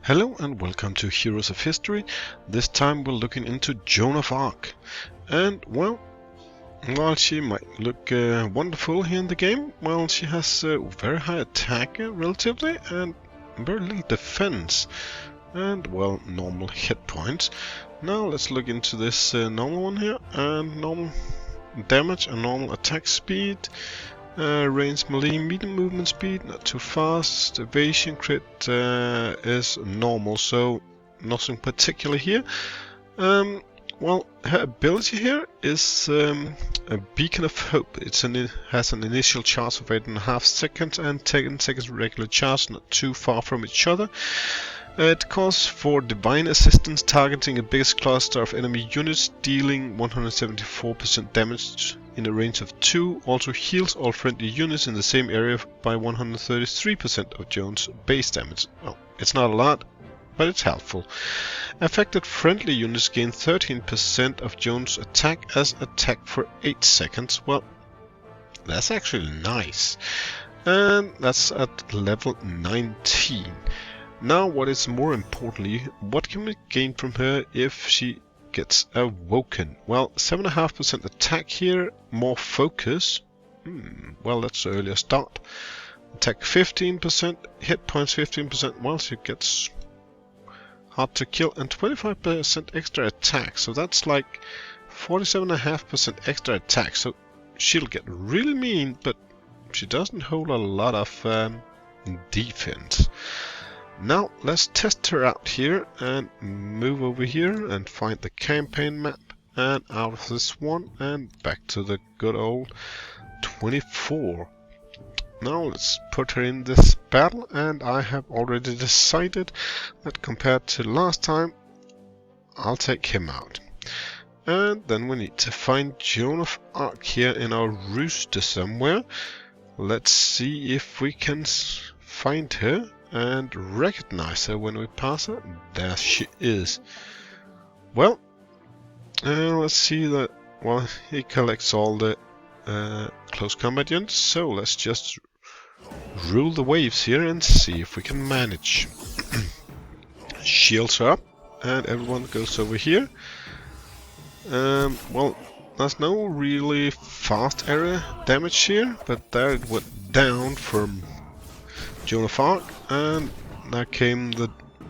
Hello and welcome to Heroes of History. This time we're looking into Joan of Arc. And well, while she might look wonderful here in the game, well, she has very high attack relatively and very little defense. And well, normal hit points. Now let's look into this normal one here. And normal damage and normal attack speed. Range melee, medium movement speed, not too fast. Evasion crit is normal, so nothing particular here. Well, her ability here is a beacon of hope. It has an initial charge of 8.5 seconds and 10 seconds regular charge, not too far from each other. It calls for divine assistance targeting a biggest cluster of enemy units, dealing 174% damage in a range of 2. Also heals all friendly units in the same area by 133% of Joan's base damage. Well, it's not a lot, but it's helpful. Affected friendly units gain 13% of Joan's attack as attack for 8 seconds. Well, that's actually nice. And that's at level 19. Now, what is more importantly, what can we gain from her if she gets awoken? Well, 7.5% attack here, more focus. Well, that's an earlier start. Attack 15%, hit points 15%. Well, she gets hard to kill, and 25% extra attack. So that's like 47.5% extra attack. So she'll get really mean, but she doesn't hold a lot of defense. Now let's test her out here and move over here and find the campaign map, and out of this one and back to the good old 24. Now let's put her in this battle, and I have already decided that compared to last time I'll take him out. And then we need to find Joan of Arc here in our rooster somewhere. Let's see if we can find her and recognize her when we pass her. There she is. Well, let's see that. Well, he collects all the close combat units, so let's just rule the waves here and see if we can manage. Shields are up, and everyone goes over here. Well, there's no really fast area damage here, but there it went down from Joan of Arc, and there came the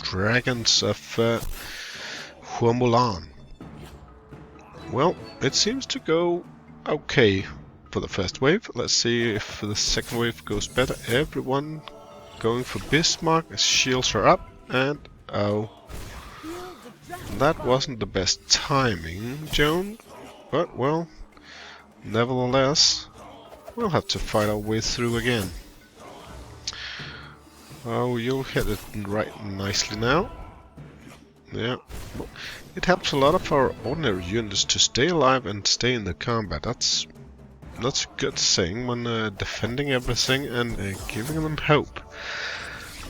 dragons of Mulan. Well, it seems to go okay for the first wave. Let's see if the second wave goes better. Everyone going for Bismarck. His shields are up, and oh, that wasn't the best timing, Joan. But well, nevertheless, we'll have to fight our way through again. Oh, you'll hit it right nicely now. Yeah, it helps a lot of our ordinary units to stay alive and stay in the combat. That's a good thing when defending everything and giving them hope.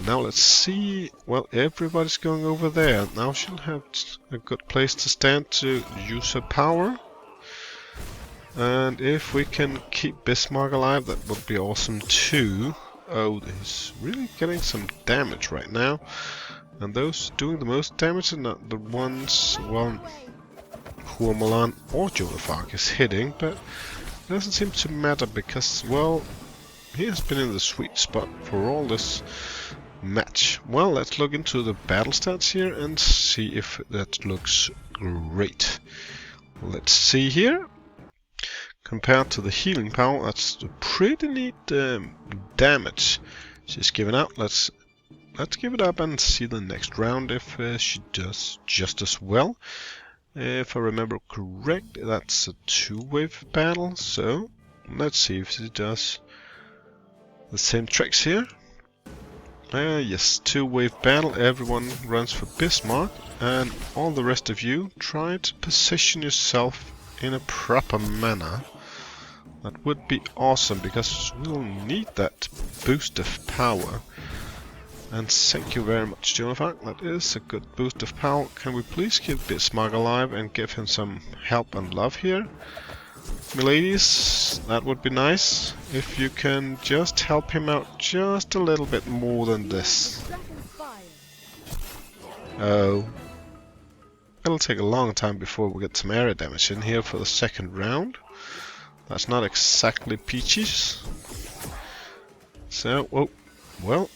Now let's see. Well, everybody's going over there. Now she'll have a good place to stand to use her power. And if we can keep Bismarck alive, that would be awesome too. Oh, he's really getting some damage right now. And those doing the most damage are not the ones, well, who Mulan or Joan of Arc is hitting, but it doesn't seem to matter because, well, he has been in the sweet spot for all this match. Well, let's look into the battle stats here and see if that looks great. Let's see here. Compared to the healing power, that's a pretty neat damage she's giving out. Let's give it up and see the next round if she does just as well. If I remember correct, that's a 2-wave battle, so let's see if she does the same tricks here. Yes, 2-wave battle. Everyone runs for Bismarck, and all the rest of you try to position yourself in a proper manner. That would be awesome, because we'll need that boost of power. And thank you very much, Joan of Arc. That is a good boost of power. Can we please keep Bismarck alive and give him some help and love here? Miladies, that would be nice. If you can just help him out just a little bit more than this. Oh. It'll take a long time before we get some area damage in here for the second round. That's not exactly peaches. So, oh, well,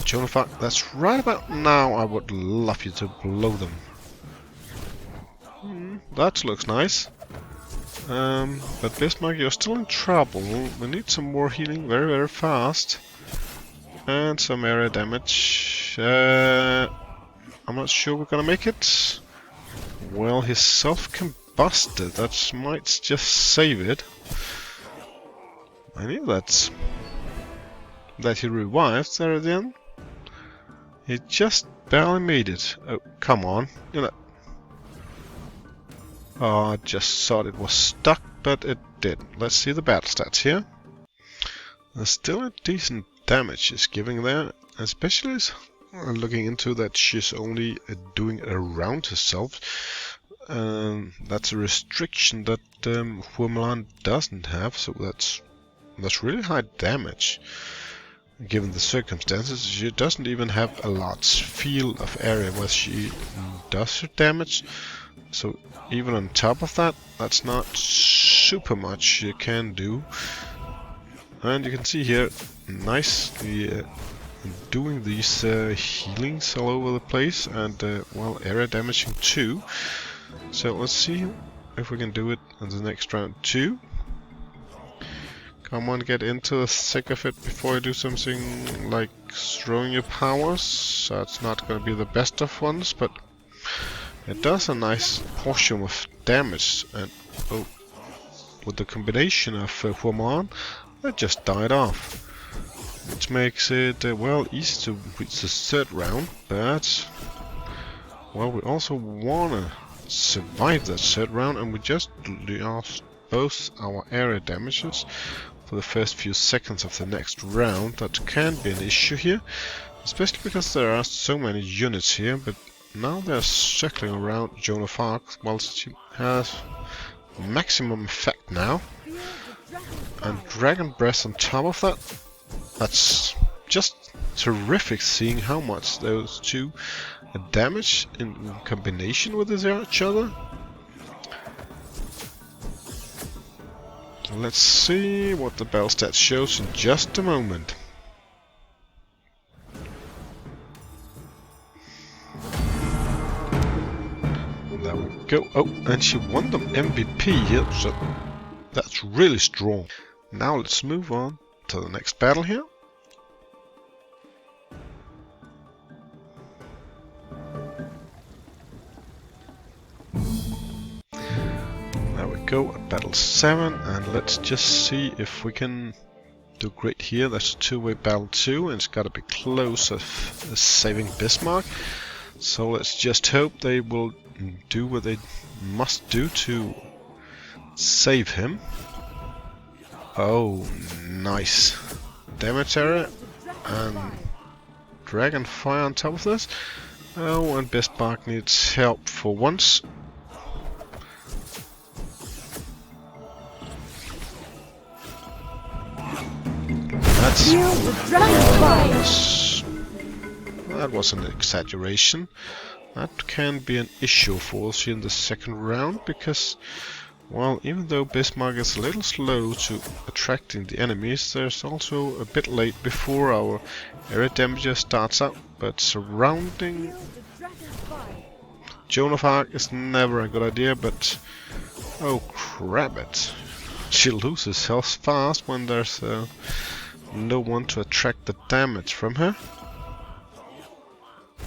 Joan of Arc, that's right about now I would love you to blow them. That looks nice. But Bismarck, you're still in trouble. We need some more healing very, very fast. And some area damage. I'm not sure we're gonna make it. Well, he's self-combusted. That might just save it. I knew that he revived there at the end. He just barely made it. Oh, come on. You know. Oh, I just thought it was stuck, but it didn't. Let's see the battle stats here. There's still a decent damage she's giving there, especially looking into that she's only doing it around herself. That's a restriction that Huamelan doesn't have, so that's really high damage. Given the circumstances, she doesn't even have a large field of area where she does her damage. So even on top of that, that's not super much you can do. And you can see here, nicely doing these healings all over the place, and well, area damaging too. So let's see if we can do it in the next round too. Come on, get into the thick of it before you do something like throwing your powers. That's not going to be the best of ones, but it does a nice portion of damage. And oh, with the combination of Huamelan, that just died off. Which makes it, well, easy to reach the third round, but well, we also want to survive that third round, and we just lost both our area damages for the first few seconds of the next round. That can be an issue here, especially because there are so many units here, but now they're circling around Joan of Arc whilst she has maximum effect now. And Dragon Breath on top of that, that's just terrific, seeing how much those two damage in combination with each other. Let's see what the battle stat shows in just a moment. There we go. Oh, and she won the MVP here, so that's really strong. Now let's move on to the next battle here. There we go, at battle 7, and let's just see if we can do great here. That's a two-way battle too, and it's got to be close of saving Bismarck. So let's just hope they will do what they must do to save him. Oh, nice. Damage area and Dragon Fire on top of this. Oh, and Bismarck needs help for once. That was an exaggeration. That can be an issue for us in the second round, because, well, even though Bismarck is a little slow to attracting the enemies, there's also a bit late before our area damager starts out. But surrounding Joan of Arc is never a good idea, but oh crap it. She loses health fast when there's no one to attract the damage from her.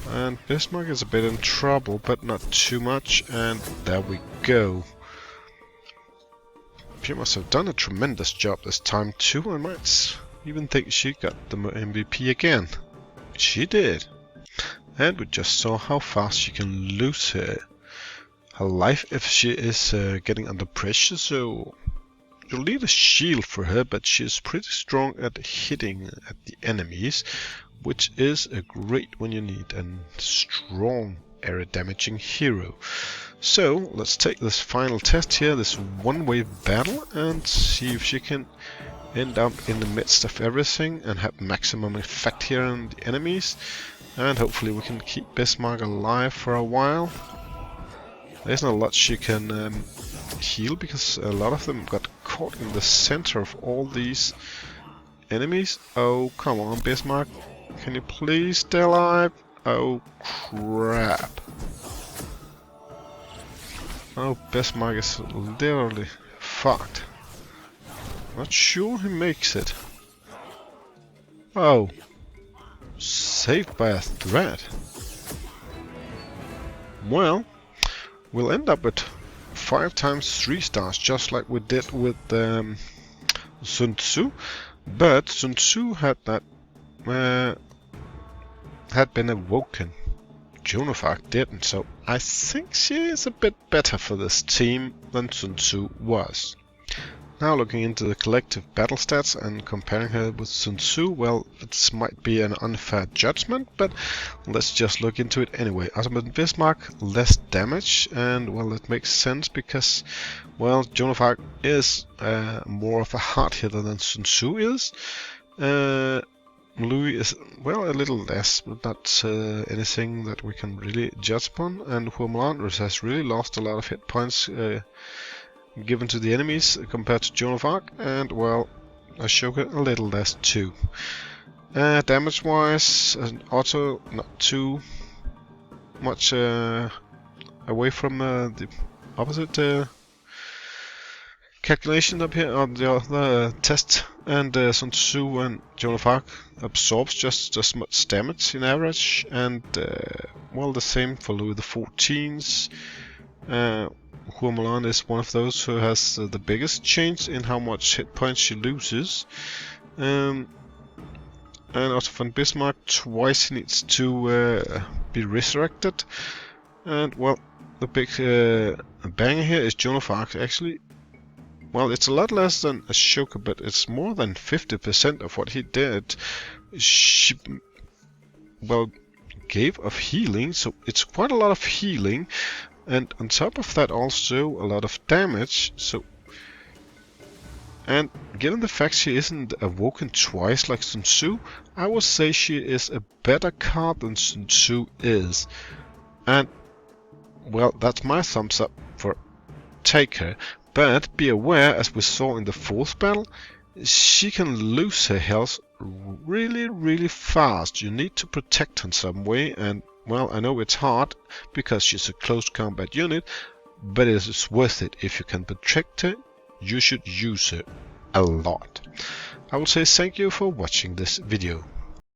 And Bismarck is a bit in trouble, but not too much, and there we go. She must have done a tremendous job this time too. I might even think she got the MVP again. She did. And we just saw how fast she can lose her life if she is getting under pressure, so you'll need a shield for her, but she's pretty strong at hitting at the enemies, which is a great when you need a strong area damaging hero. So let's take this final test here, this one-way battle, and see if she can end up in the midst of everything and have maximum effect here on the enemies. And hopefully we can keep Bismarck alive for a while. There's not a lot she can heal, because a lot of them got caught in the center of all these enemies. Oh, come on, Bismarck. Can you please stay alive? Oh, crap. Oh, Bismarck is literally fucked. Not sure he makes it. Oh. Saved by a threat. Well, we'll end up with 5 times 3 stars, just like we did with Sun Tzu. But Sun Tzu had that had been awoken. Joan of Arc didn't, so I think she is a bit better for this team than Sun Tzu was. Now looking into the collective battle stats and comparing her with Sun Tzu, well, this might be an unfair judgment, but let's just look into it anyway. Ultimate Bismarck, less damage, and well, it makes sense because, well, Joan of Arc is more of a hard hitter than Sun Tzu is. Louis is, well, a little less, but not anything that we can really judge upon, and Huamulan has really lost a lot of hit points given to the enemies compared to Joan of Arc, and well, Ashoka a little less too. Damage wise, Otto not too much away from the opposite calculation up here on the other test, and Sun Tzu and Joan of Arc absorbs just as much damage in average, and well, the same for Louis XIV's. Huamulan is one of those who has the biggest change in how much hit points she loses. And Otto von Bismarck, twice he needs to be resurrected. And well, the big banger here is Joan of Arc. Actually, well, it's a lot less than Ashoka, but it's more than 50% of what he did. She, well, gave of healing, so it's quite a lot of healing. And on top of that, also a lot of damage. So, and given the fact she isn't awoken twice like Sun Tzu, I would say she is a better card than Sun Tzu is. And well, that's my thumbs up for take her. But be aware, as we saw in the 4th battle, she can lose her health really fast. You need to protect her in some way, and well, I know it's hard because she's a close combat unit, but it is worth it. If you can protect her, you should use her a lot. I will say thank you for watching this video.